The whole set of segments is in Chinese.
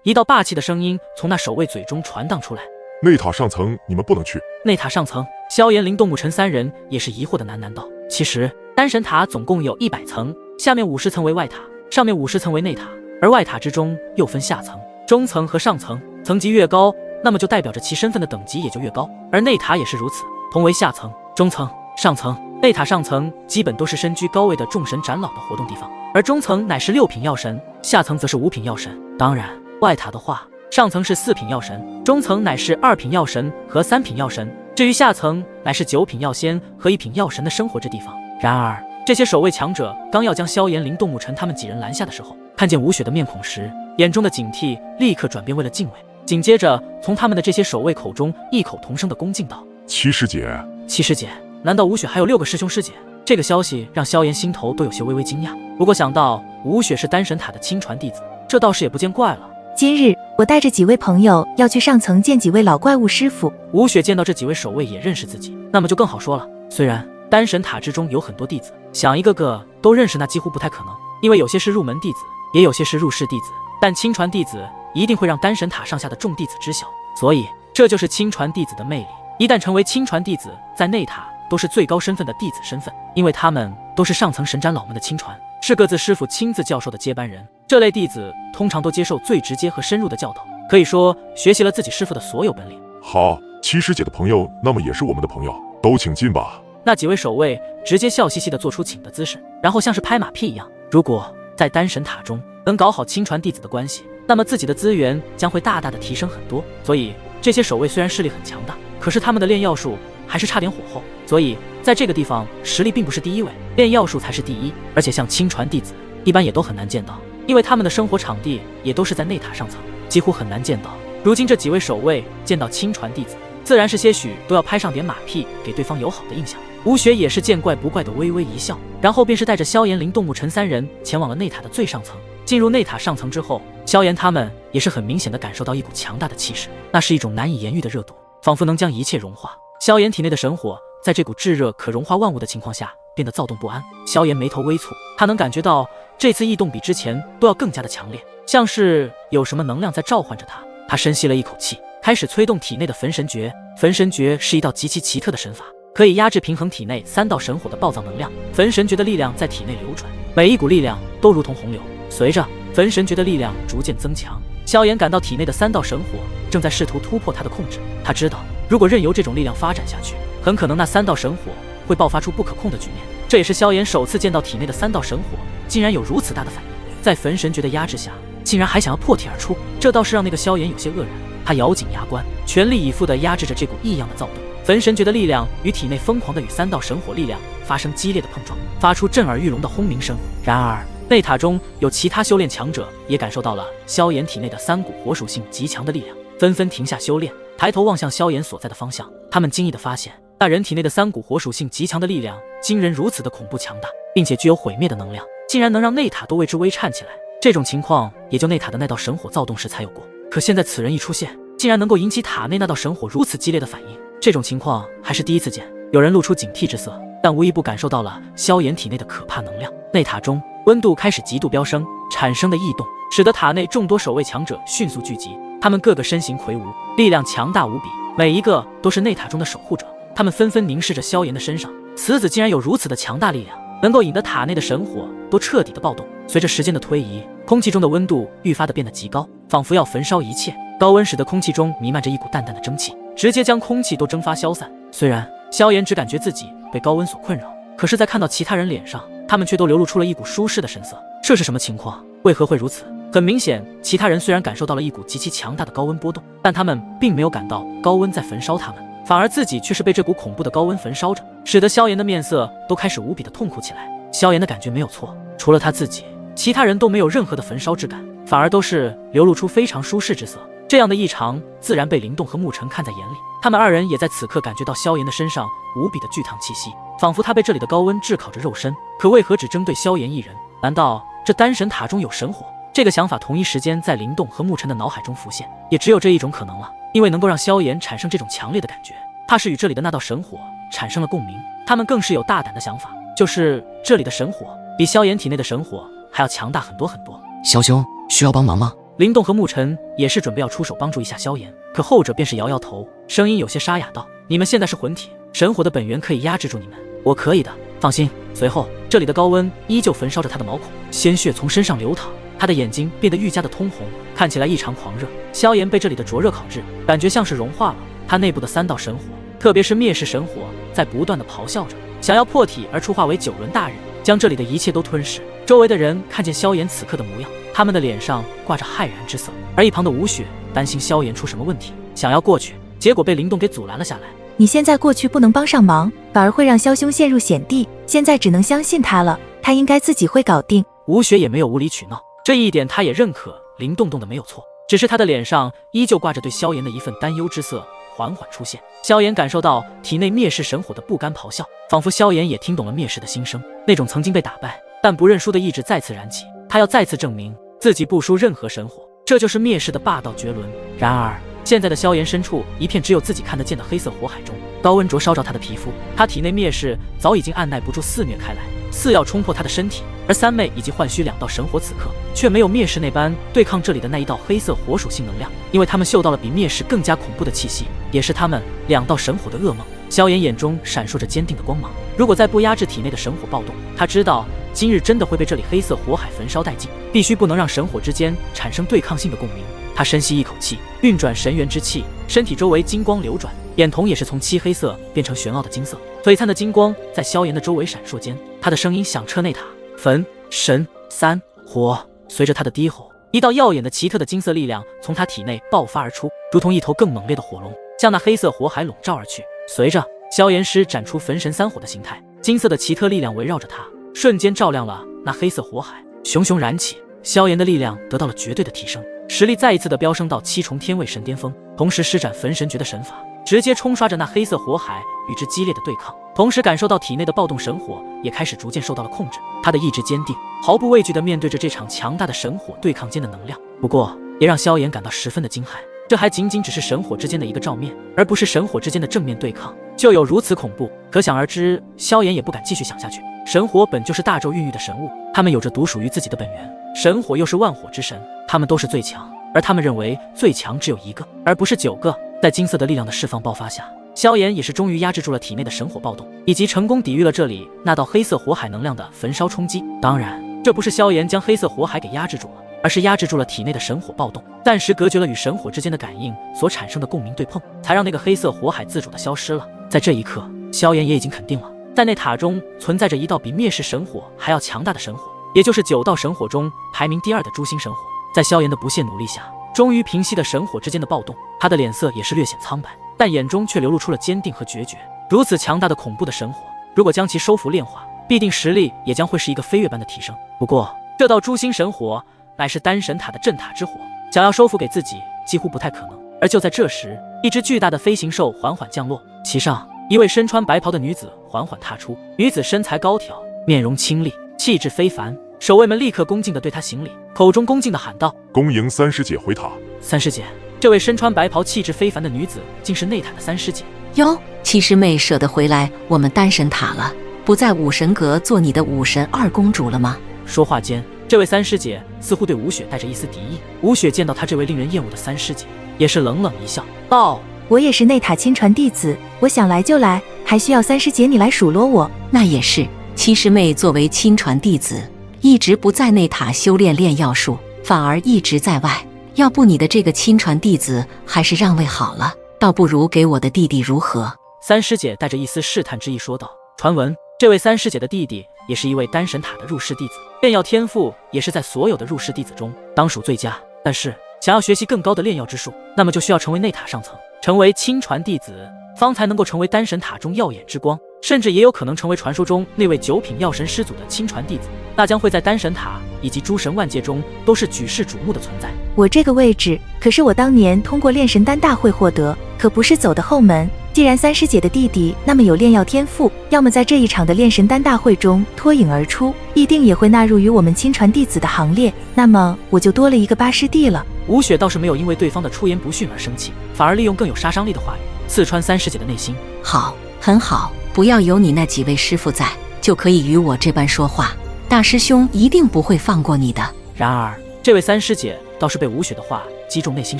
一道霸气的声音从那守卫嘴中传荡出来。内塔上层你们不能去。内塔上层，萧炎、林动、沐尘三人也是疑惑的喃喃道：其实丹神塔总共有100层，下面50层为外塔，上面50层为内塔，而外塔之中又分下层、中层和上层，层级越高，那么就代表着其身份的等级也就越高，而内塔也是如此，同为下层、中层、上层。内塔上层基本都是身居高位的众神长老的活动地方，而中层乃是6品药神，下层则是5品药神。当然，外塔的话，上层是4品药神，中层乃是2品药神和3品药神，至于下层乃是9品药仙和1品药神的生活之地方。然而，这些守卫强者刚要将萧炎、林动、沐尘他们几人拦下的时候，看见吴雪的面孔时，眼中的警惕立刻转变为了敬畏。紧接着，从他们的这些守卫口中异口同声的恭敬道：七师姐，七师姐，难道吴雪还有6个师兄师姐？这个消息让萧炎心头都有些微微惊讶，不过想到吴雪是丹神塔的亲传弟子，这倒是也不见怪了。今日我带着几位朋友要去上层见几位老怪物师傅。吴雪见到这几位守卫也认识自己，那么就更好说了。虽然丹神塔之中有很多弟子，想一个个都认识那几乎不太可能，因为有些是入门弟子，也有些是入室弟子，但亲传弟子一定会让丹神塔上下的众弟子知晓，所以这就是亲传弟子的魅力。一旦成为亲传弟子，在内塔都是最高身份的弟子身份，因为他们都是上层神长老们的亲传，是各自师傅亲自教授的接班人。这类弟子通常都接受最直接和深入的教导，可以说学习了自己师傅的所有本领。好，七师姐的朋友那么也是我们的朋友，都请进吧。那几位守卫直接笑嘻嘻地做出请的姿势，然后像是拍马屁一样。如果在丹神塔中能搞好亲传弟子的关系，那么自己的资源将会大大的提升很多。所以这些守卫虽然势力很强大，可是他们的炼药术还是差点火候，所以在这个地方实力并不是第一位，炼药术才是第一。而且像亲传弟子一般也都很难见到，因为他们的生活场地也都是在内塔上层，几乎很难见到。如今这几位守卫见到亲传弟子，自然是些许都要拍上点马屁，给对方友好的印象。吴雪也是见怪不怪的微微一笑，然后便是带着萧炎、林动、沐尘三人前往了内塔的最上层。进入内塔上层之后，萧炎他们也是很明显的感受到一股强大的气势，那是一种难以言喻的热度，仿佛能将一切融化。萧炎体内的神火在这股炙热可融化万物的情况下变得躁动不安。萧炎眉头微蹙，他能感觉到这次异动比之前都要更加的强烈，像是有什么能量在召唤着他。他深吸了一口气，开始催动体内的焚神诀。焚神诀是一道极其奇特的神法，可以压制平衡体内3道神火的暴躁能量。焚神诀的力量在体内流转，每一股力量都如同洪流。随着焚神诀的力量逐渐增强，萧炎感到体内的3道神火正在试图突破他的控制。他知道，如果任由这种力量发展下去，很可能那3道神火会爆发出不可控的局面。这也是萧炎首次见到体内的3道神火竟然有如此大的反应，在焚神诀的压制下，竟然还想要破体而出，这倒是让那个萧炎有些愕然。他咬紧牙关，全力以赴地压制着这股异样的躁动。焚神诀的力量与体内疯狂地与3道神火力量发生激烈的碰撞，发出震耳欲聋的轰鸣声。然而内塔中有其他修炼强者也感受到了萧炎体内的3股火属性极强的力量，纷纷停下修炼，抬头望向萧炎所在的方向。他们惊异地发现，那人体内的3股火属性极强的力量惊人如此的恐怖强大，并且具有毁灭的能量，竟然能让内塔都为之微颤起来。这种情况也就内塔的那道神火躁动时才有过，可现在此人一出现，竟然能够引起塔内那道神火如此激烈的反应，这种情况还是第一次见。有人露出警惕之色，但无一不感受到了萧炎体内的可怕能量。内塔中温度开始极度飙升，产生的异动使得塔内众多守卫强者迅速聚集，他们个个身形魁梧，力量强大无比，每一个都是内塔中的守护者。他们纷纷凝视着萧炎的身上，此子竟然有如此的强大力量，能够引得塔内的神火都彻底的暴动。随着时间的推移，空气中的温度愈发的变得极高，仿佛要焚烧一切。高温使得空气中弥漫着一股淡淡的蒸汽，直接将空气都蒸发消散。虽然萧炎只感觉自己被高温所困扰，可是在看到其他人脸上，他们却都流露出了一股舒适的神色。这是什么情况？为何会如此？很明显，其他人虽然感受到了一股极其强大的高温波动，但他们并没有感到高温在焚烧他们，反而自己却是被这股恐怖的高温焚烧着，使得萧炎的面色都开始无比的痛苦起来。萧炎的感觉没有错，除了他自己，其他人都没有任何的焚烧之感，反而都是流露出非常舒适之色。这样的异常自然被灵动和沐尘看在眼里，他们2人也在此刻感觉到萧炎的身上无比的剧烫气息，仿佛他被这里的高温炙烤着肉身。可为何只针对萧炎一人？难道这丹神塔中有神火？这个想法同一时间在灵动和沐尘的脑海中浮现，也只有这一种可能了，因为能够让萧炎产生这种强烈的感觉，怕是与这里的那道神火产生了共鸣。他们更是有大胆的想法，就是这里的神火比萧炎体内的神火还要强大很多很多。萧兄，需要帮忙吗？灵动和沐尘也是准备要出手帮助一下萧炎，可后者便是摇摇头，声音有些沙哑道：“你们现在是魂体，神火的本源可以压制住你们，我可以的，放心。”随后，这里的高温依旧焚烧着他的毛孔，鲜血从身上流淌，他的眼睛变得愈加的通红，看起来异常狂热。萧炎被这里的灼热烤制，感觉像是融化了他内部的3道神火，特别是灭世神火在不断的咆哮着，想要破体而出化为9轮大刃，将这里的一切都吞噬。周围的人看见萧炎此刻的模样，他们的脸上挂着骇然之色，而一旁的吴雪担心萧炎出什么问题，想要过去，结果被灵动给阻拦了下来。你现在过去不能帮上忙，反而会让萧兄陷入险地，现在只能相信他了，他应该自己会搞定。吴雪也没有无理取闹，这一点他也认可灵动动的没有错，只是他的脸上依旧挂着对萧炎的一份担忧之色缓缓出现。萧炎感受到体内灭世神火的不甘咆哮，仿佛萧炎也听懂了灭世的心声，那种曾经被打败但不认输的意志再次燃起，他要再次证明自己不输任何神火，这就是灭世的霸道绝伦。然而现在的萧炎身处一片只有自己看得见的黑色火海中，高温灼烧着他的皮肤，他体内灭世早已经按耐不住肆虐开来，似要冲破他的身体。而三妹以及幻虚2道神火此刻却没有灭世那般对抗这里的那一道黑色火属性能量，因为他们嗅到了比灭世更加恐怖的气息，也是他们2道神火的噩梦。萧炎眼中闪烁着坚定的光芒，如果再不压制体内的神火暴动，他知道今日真的会被这里黑色火海焚烧殆尽，必须不能让神火之间产生对抗性的共鸣。他深吸一口气，运转神元之气，身体周围金光流转，眼瞳也是从漆黑色变成玄奥的金色，璀璨的金光在萧炎的周围闪烁间，他的声音响彻内塔。焚、神、三、火。随着他的低吼，一道耀眼的奇特的金色力量从他体内爆发而出，如同一头更猛烈的火龙，向那黑色火海笼罩而去。随着萧炎施展出焚神3火的形态，金色的奇特力量围绕着他，瞬间照亮了那黑色火海，熊熊燃起。萧炎的力量得到了绝对的提升，实力再一次的飙升到7重天位神巅峰，同时施展焚神诀的神法，直接冲刷着那黑色火海，与之激烈的对抗。同时感受到体内的暴动神火也开始逐渐受到了控制，他的意志坚定，毫不畏惧地面对着这场强大的神火对抗间的能量。不过也让萧炎感到十分的惊骇，这还仅仅只是神火之间的一个照面，而不是神火之间的正面对抗就有如此恐怖。可想而知，萧炎也不敢继续想下去。神火本就是大纣孕育的神物，他们有着独属于自己的本源，神火又是万火之神，他们都是最强，而他们认为最强只有一个，而不是9个。在金色的力量的释放爆发下，萧炎也是终于压制住了体内的神火暴动，以及成功抵御了这里那道黑色火海能量的焚烧冲击。当然，这不是萧炎将黑色火海给压制住了，而是压制住了体内的神火暴动，暂时隔绝了与神火之间的感应所产生的共鸣对碰，才让那个黑色火海自主的消失了。在这一刻，萧炎也已经肯定了，在那塔中存在着一道比灭世神火还要强大的神火，也就是9道神火中排名第2的诛心神火。在萧炎的不懈努力下，终于平息了神火之间的暴动，他的脸色也是略显苍白，但眼中却流露出了坚定和决绝。如此强大的恐怖的神火，如果将其收服炼化，必定实力也将会是一个飞跃般的提升。不过这道诛心神火乃是丹神塔的镇塔之火，想要收服给自己几乎不太可能。而就在这时，一只巨大的飞行兽缓缓降落，其上一位身穿白袍的女子缓缓踏出。女子身材高挑，面容清丽，气质非凡，守卫们立刻恭敬地对她行礼，口中恭敬地喊道：“恭迎三师姐回塔。”三师姐。这位身穿白袍气质非凡的女子竟是内塔的三师姐。哟，七师妹舍得回来我们丹神塔了，不在武神阁做你的武神二公主了吗？说话间，这位三师姐似乎对吴雪带着一丝敌意。吴雪见到她这位令人厌恶的三师姐，也是冷冷一笑道：“我也是内塔亲传弟子，我想来就来，还需要三师姐你来数落我？”那也是，七师妹作为亲传弟子，一直不在内塔修炼炼药术，反而一直在外。要不你的这个亲传弟子还是让位好了，倒不如给我的弟弟如何？三师姐带着一丝试探之意说道。传闻这位三师姐的弟弟也是一位丹神塔的入室弟子，炼药天赋也是在所有的入室弟子中当属最佳。但是想要学习更高的炼药之术，那么就需要成为内塔上层，成为亲传弟子，方才能够成为丹神塔中耀眼之光，甚至也有可能成为传说中那位9品药神师祖的亲传弟子，那将会在丹神塔以及诸神万界中都是举世瞩目的存在。我这个位置可是我当年通过炼神丹大会获得，可不是走的后门。既然三师姐的弟弟那么有炼药天赋，要么在这一场的炼神丹大会中脱颖而出，必定也会纳入于我们亲传弟子的行列，那么我就多了一个八师弟了。吴雪倒是没有因为对方的出言不逊而生气，反而利用更有杀伤力的话语刺穿三师姐的内心。好，很好，不要有你那几位师傅在，就可以与我这般说话，大师兄一定不会放过你的。然而这位三师姐倒是被吴雪的话击中内心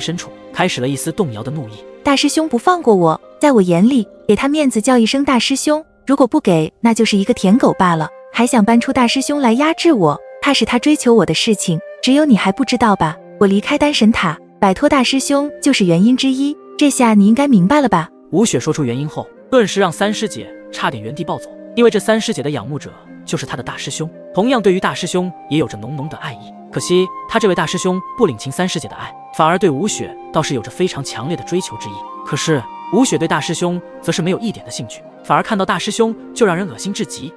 深处，开始了一丝动摇的怒意。大师兄不放过我，在我眼里，给他面子叫一声大师兄，如果不给，那就是一个舔狗罢了。还想搬出大师兄来压制我，怕是他追求我的事情，只有你还不知道吧？我离开丹神塔，摆脱大师兄就是原因之一，这下你应该明白了吧？吴雪说出原因后，顿时让三师姐差点原地暴走，因为这三师姐的仰慕者就是她的大师兄，同样对于大师兄也有着浓浓的爱意。可惜他这位大师兄不领情三师姐的爱，反而对吴雪倒是有着非常强烈的追求之意。可是吴雪对大师兄则是没有一点的兴趣，反而看到大师兄就让人恶心至极。